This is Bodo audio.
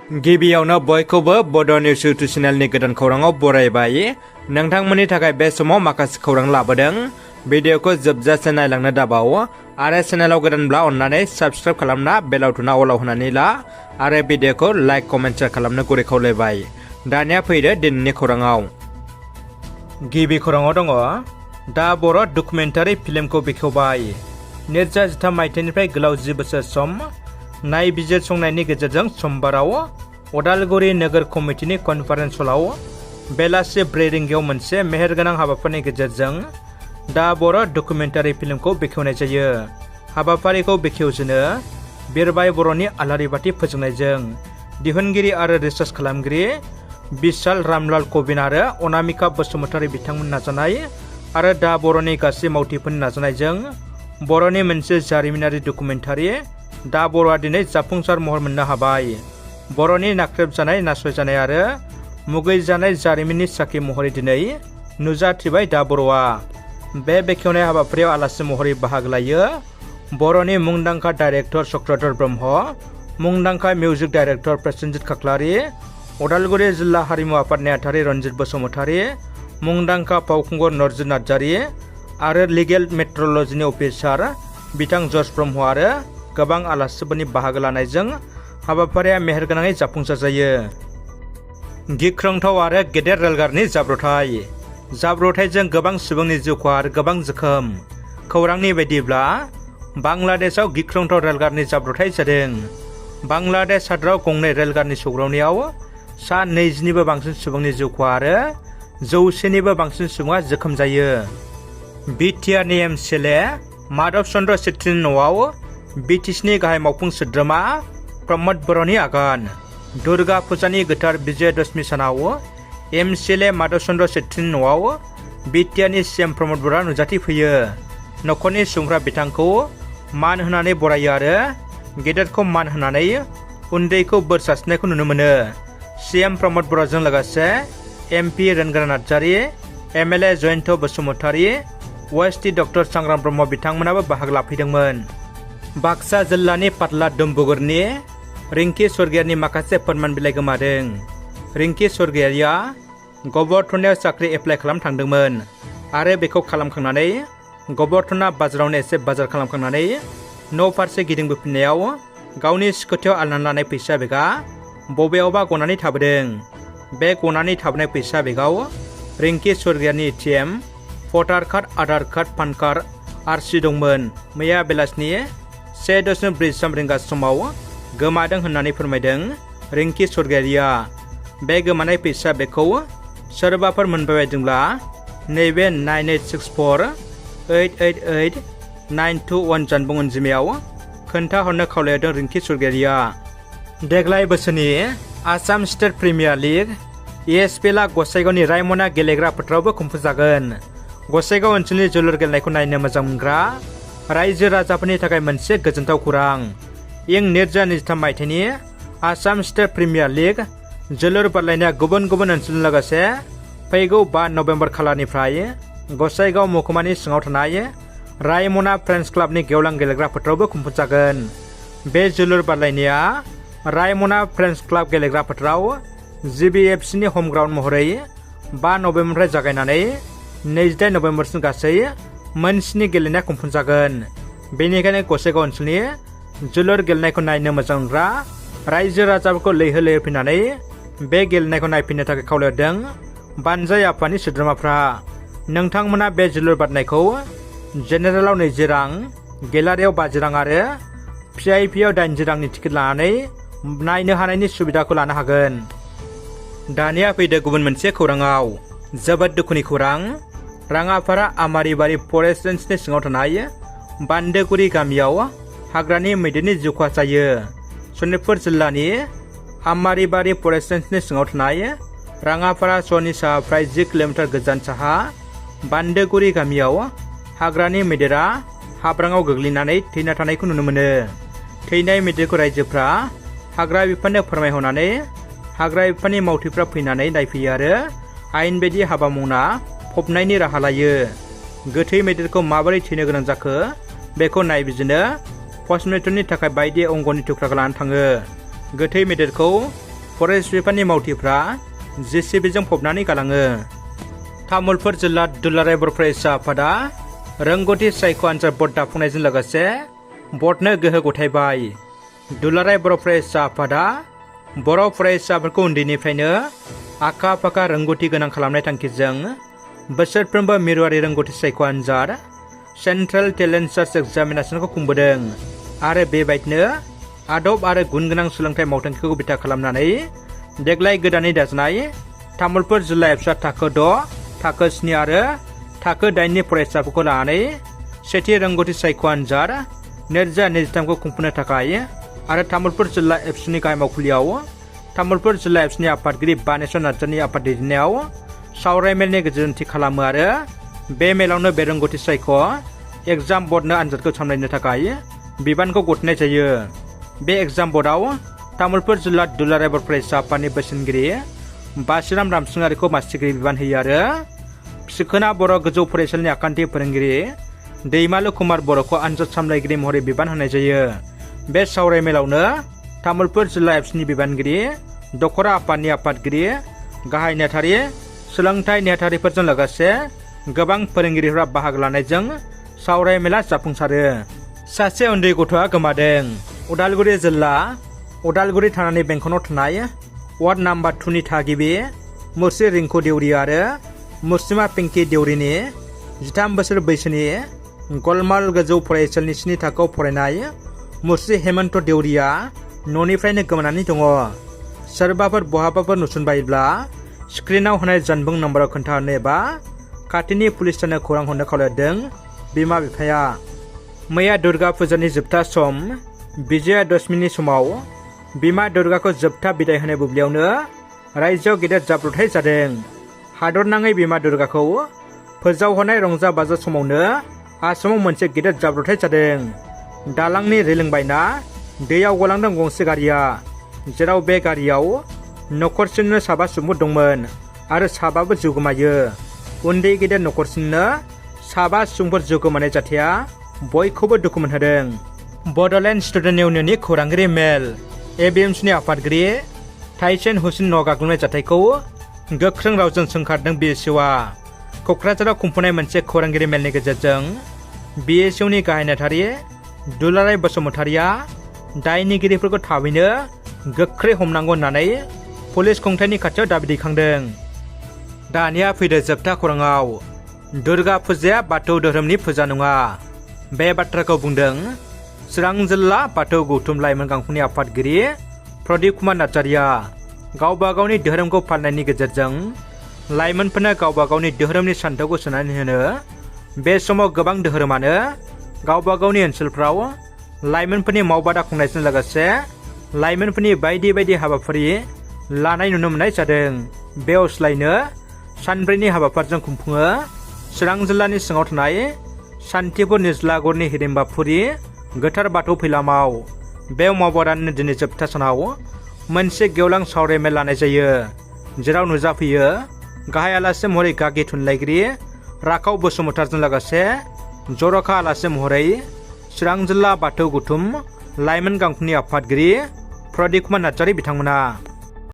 गिबियावनो बयखौबो बड' निउस इउटुब चेनेलनि गोदान खौराङाव बरायबाय। नोंथांमोननि थाखाय बे समाव माखासे खौरां लाबोदों। भिडिअखौ जोबजासे नायलांनो दाबाव आरो चेनेलाव गोदानब्ला अन्नानै साबस्क्राइब खालामना बेल आइकनआ अलाव होनानै ला आरो भिडिअखौ लाइक कमेन्ट शेयार खालामनो गुरै खावलायबाय। दानिया फैदो दिनैनि खौराङाव। गिबि खौराङाव दङ दा बर' डकुमेन्टारि फिल्मखौ बेखेवबाय। 2013 मायथाइनिफ्राय गोलाव 10 बोसोर सम नायबिजिरसंनायनि गेजेरजों समबाराव उदालगुरि नोगोर कमिटिनि कनफारेन्स हलाव बेलासि 4 रिंगायाव मोनसे मेहेरगोनां हाबाफारिनि गेजेरजों दा बर' डकुमेन्टारि फिल्मखौ बेखेवनाय जायो। हाबाफारिखौ बेखेवजेनो बिरबाय बर'नि आलारि बाथि फोजोंनायजों दिहुनगिरि आरो रिसार्च खालामगिरि बिशाल रामलाल कबिन आरो अनामिका बसुमतारी बिथांमोन नाजानाय आरो दा बर'नि गासै मावथिफोरनि नाजानायजों बर'नि मोनसे जारिमिनारि डकुमेन्टारि दा बर'आ दिनै जाफुंसार महर मोननो हाबाय। बर'नि नाख्रेबजानाय नासयजानाय आरो मुगैजानाय जारिमिननि साखि महरै दिनै नुजाथिबाय दा बर'आ। बे बेखेवनाय हाबाफारियाव आलासि महरै बाहागो लायो बर'नि मुंदांखा डाइरेक्टर चक्रधर ब्रह्म, मुंदांखा मिउजिक डाइरेक्टर प्रसेनजित खाख्लारि, उदालगुरि जिल्ला हारिमु आफाद नेहाथारि रनजित बसुमतारी, मुंदांखा फावखुंगुर नरजित नार्जारि आरो लिगेल मेट्रलजिनि अफिसार बिथां जर्ज ब्रह्म आरो गोबां आलासिफोरनि बाहागो लानायजों हाबाफारिया मेहेरगोनाङै जाफुंसार जायो। गिख्रंथाव आरो गेदेर रेलगारिनि जाब्रबथायजों गोबां सुबुंनि जिउ खहा आरो गोबां जोखोम। खौरांनि बायदिब्ला बांलादेशआव गिख्रंथाव रेलगारिनि जाब्रबथाय जादों। बांलादेश हादराव गंनै रेलगारिनि सौग्रावनायाव सा 20निबो बांसिन सुबुंनि जिउ खहा आरो 100निबो बांसिन सुबुङा जोखोम जायो। बिटिआरनि एमएलए माधव चन्द्र सेत्रीनि न'आव बिटिसिनि गाहाय मावफुं सोद्रोमा प्रमद बर'नि आगान। दुर्गा फुजानि गोथार विजय दशमी सानाव एमएलए माधव चन्द्र सेत्रीनि न'आव बिटिआरनि सीएम प्रमद बर'आ नुजाथिफैयो। न'खरनि सुबुंफ्रा बिथांखौ मान होनानै बरायो आरो गेदेरखौ मान होनानै उन्दैखौ बोर सारस्रिनायखौ नुनो मोनो। सीएम प्रमद बर'जों लोगोसे MP Rwngwra Narzary, MLA Jayanta Basumatary, OST doctor Sangram Brahma बिथांमोनाबो बाहागो लाफैदोंमोन। बाक्सा जिल्लानि पाटला डुम्बुगुरनि रिंकि स्वर्गियारिनि माखासे फोरमान बिलाइ गोमादों। रिंकि स्वर्गियारिया गबर्धनायाव साख्रि एप्लाइ खालाम थांदोंमोन आरो बेखौ खालामखांनानै गबर्धना बाजारावनो एसे बाजार खालामखांनानै न' फारसे गिदिंबोफिननायाव गावनि स्कुटियाव आलायनानै लानाय फैसा बेगआ बबेयावबा गनानै थाबोदों। बे गनानै थाबोनाय फैसा बेगआव रिंकि स्वर्गियारिनि ATM, voter card, Aadhaar card, PAN card, RC दंमोन। मैया बेलासिनि 1:43 रिंगा समाव गोमादों होननानै फोरमायदों रिंकि स्वर्गियारिया। बे गोमानाय फैसा बेगखौ सोरबाफोर मोनबाय बायदोंब्ला नैबे 9864888921 जानबुं अनजिमायाव खोन्थाहरनो खावलायदों रिंकि स्वर्गियारिया। देग्लाय बोसोरनि आसाम स्टेट प्रिमियार लिग ESPLआ गसाइगावनि रायमना गेलेग्रा फोथारावबो खुंफुंजागोन। गसाइगाव ओनसोलनि जोलुर गेलेनायखौ नायनो मोजां मोनग्रा रायजो राजाफोरनि थाखाय मोनसे गोजोनथाव खौरां। इं 2023 मायथाइनि आसाम स्टेट प्रिमियार लिग जोलुर बादायलायनाया गुबुन गुबुन ओनसोलजों लोगोसे फैगौ 5 नभेम्बर खालारनिफ्राय गसाइगाव महकुमानि सिङाव थानाय रायमना फ्रेन्ड्स क्लाबनि गेवलां गेलेग्रा फोथारावबो खुंफुंजागोन। बे जोलुर बादायलायनाया रायमना फ्रेन्ड्स क्लाब गेलेग्रा फोथाराव GBFCनि हम ग्राउन्ड महरै 5 नभेम्बरनिफ्राय जागायनानै 28 नभेम्बरसिम गासै मोन7 गेलेनाया खुंफुंजागोन। बेनिखायनो गसाइगाव ओनसोलनि जोलुर गेलेनायखौ नायनो मोजां मोनग्रा रायजो राजाफोरखौ लैहोर लैहोर फैनानै बे गेलेनायखौ नायफैनो थाखाय खावलायदों बानजाय आफादनि सोद्रोमाफ्रा। नोंथांमोना बे जोलुर बादायनायखौ जेनेरेलाव 20 रां, गेलारियाव 50 रां आरो VIPआव 80 रांनि टिकेट लानानै नायनो हानायनि सुबिदाखौ लानो हागोन। दानिया फैदो गुबुन मोनसे खौराङाव। जोबोद दुखुनि खौरां। राङापारा आमारिबारि फरेस्ट रेन्जनि सिङाव थानाय बान्दोगुरि गामियाव हाग्रानि मैदेरनि जिउ खहा जायो। सनितपुर जिल्लानि आमारिबारि फरेस्ट रेन्जनि सिङाव थानाय राङापारा सहरनि साहाफ्राय 10 किल'मिटार गोजान साहा बान्दोगुरि गामियाव हाग्रानि मैदेरा हाब्राङाव गोग्लैनानै थैना थानायखौ नुनो मोनो। थैनाय मैदेरखौ रायजोफ्रा हाग्रा बिफाननो फोरमायहरनानै हाग्रा बिफाननि मावथिफ्रा फैनानै नायफैयो आरो आयेन बायदि हाबा मावना फबनायनि राहा लायो। गोथै मैदेरखौ माबोरै थैनो गोनां जाखो बेखौ नायबिजिरनो पस्टमर्टेमनि थाखाय बायदि अंगनि थुख्राखौ लानानै थाङो। गोथै मैदेरखौ फरेस्ट बिफाननि मावथिफ्रा जेसिबिजों फबनानै गालाङो। तामुलपुर जिल्ला दुलाराय बर' फरायसा आफादा रोंगौथि सायख' आनजाद बर्ड दाफुंनायजों लोगोसे बर्डनो गोहो गथायबाय। दुलाराय बर' फरायसा आफादा बर' फरायसाफोरखौ उन्दैनिफ्रायनो आखा फाखा रोंगौथि गोनां खालामनाय थांखिजों बोसोरफ्रोमबो मिरुआरि रोंगौथि सायख' आनजाद सेन्ट्रेल टेलेन्ट सार्च एग्जामिनेशनखौ खुंबोदों आरो बेबायदिनो आदब आरो गुन गोनां सोलोंथाइ मावथांखिखौ बिथा खालामनानै देग्लाय गोदानै दाजानाय तामुलपुर जिल्ला एबसु थाखो 6, थाखो 7 आरो थाखो 8नि फरायसाफोरखौ लानानै सेथि रोंगौथि सायख' आनजाद 2023खौ खुंफुंनो थाखाय आरो तामुलपुर जिल्ला एबसुनि गाहाय मावखुलियाव तामुलपुर जिल्ला एबसुनि आफादगिरि बानेश्वर नार्जारिनि आफाद दैदेननायाव सावराय मेलनि गेजेरजों थि खालामो आरो बे मेलावनो बे रोंगौथि सायख' एग्जाम बर्डनो आनजादखौ सामलायनो थाखाय बिबानखौ गथायनाय जायो। बे एग्जाम बर्डआव तामुलपुर जिल्ला दुलाराय बर' फरायसा आफादनि बोसोनगिरि बासिराम रामसिंहारिखौ मासिगिरि बिबान होयो आरो सिखोना बर' गोजौ फरायसालिनि आखान्थि फोरोंगिरि दैमालु कुमार बर'खौ आनजाद सामलायगिरि महरै बिबान होनाय जायो। बे सावराय मेलावनो तामुलपुर जिल्ला एबसुनि बिबानगिरि दखरा आफादनि आफादगिरि गाहाय नेहाथारि सोलोंथाइ नेहाथारिफोरजों लोगोसे गोबां फोरोंगिरिफोरा बाहागो लानायजों सावराय मेला जाफुंसारो। सासे उन्दै गथ'आ गोमादों। उदालगुरि जिल्ला उदालगुरि थानानि बेंखनाव थानाय वार्ड नाम्बार 2नि थागिबि मुस्रि रिंकु देउरि आरो मुस्रिमा पिंकि देउरिनि 13 बोसोर बैसोनि गलमाल गोजौ फरायसालिनि 7 थाखोआव फरायनाय मुस्रि हेमन्त देउरिया न'निफ्रायनो गोमानानै दङ। सोरबाफोर बहाबाफोर नुसनबायोब्ला स्क्रिनाव होनाय जानबुं नम्बराव खोन्थाहरनो एबा खाथिनि पुलिस थानायाव खौरां हरनो खावलायदों बिमा बिफाया। मैया दुर्गा फुजानि जोबथा सम विजया दशमीनि समाव बिमा दुर्गाखौ जोबथा बिदाय होनाय बुब्लियावनो रायजोआव गेदेर जाब्रबथाय जादों। हादरनाङै बिमा दुर्गाखौ फोजावहरनाय रंजा बाजा समावनो आसामाव मोनसे गेदेर जाब्रबथाय जादों। दालांनि रेलिं बायना दैयाव गलांदों गंसे गारिया, जेराव बे गारियाव नखरसेनिनो 7 सुबुंफोर दंमोन आरो 7 जिउ गोमायो। उन्दै गेदेर नखरसेनिनो 7 सुबुंफोर जिउ गोमानाय जाथाया बयखौबो दुखु मोनहोदों। बड'लेण्ड स्टुडेन्ट इउनियननि खौरांगिरि मेल एबिएमसिनि आफादगिरि थाइसेन हुसेन न' गाग्लोबनाय जाथायखौ गोख्रों रावजों सोंखारदों बिएसइउआ। क'क्राझाराव खुंफुनाय मोनसे खौरांगिरि मेलनि गेजेरजों बिएसइउनि गाहाय नेहाथारि दुलाराय बसुमतारिया दायनिगिरिफोरखौ थाबैनो गोख्रै हमनांगौ होननानै पुलिस खुंथायनि खाथियाव दाबि दैखांदों। दानिया फैदो जोबथा खौराङाव। दुर्गा फुजाया बाथौ धोरोमनि फुजा नङा। बे बाथ्राखौ बुंदों चिरां जिल्ला बाथौ गौथुम लाइमोन गांखंनि आफादगिरि प्रदीप कुमार नार्जारिया। गावबा गावनि धोरोमखौ फालिनायनि गेजेरजों लाइमोनफोरनो गावबा गावनि धोरोमनि सान्थौखौ सोनानै होनो बे समाव गोबां धोरोमानो गावबा गावनि ओनसोलफ्राव लाइमोनफोरनि मावबादा खुंनायजों लोगोसे लाइमोनफोरनि बायदि बायदि हाबाफारि लानाय नुनो मोननाय जादों। बे असिलायैनो सानब्रैनि हाबाफारिजों खुंफुङो चिरां जिल्लानि सिङाव थानाय सान्तिपुर निज्लागुरनि हिडिम्बाफुरि गोथार बाथौ फैलामाव। बे मावबादानि दिनै जोबथा सानाव मोनसे गेवलां सावराय मेल लानाय जायो, जेराव नुजाफैयो गाहाय आलासि महरै गागि थुनलाइगिरि राखाव बसुमतारिजों लोगोसे जर'खा आलासि महरै चिरां जिल्ला बाथौ गौथुम लाइमोन गांखंनि आफादगिरि प्रदीप कुमार नार्जारि बिथांमोना।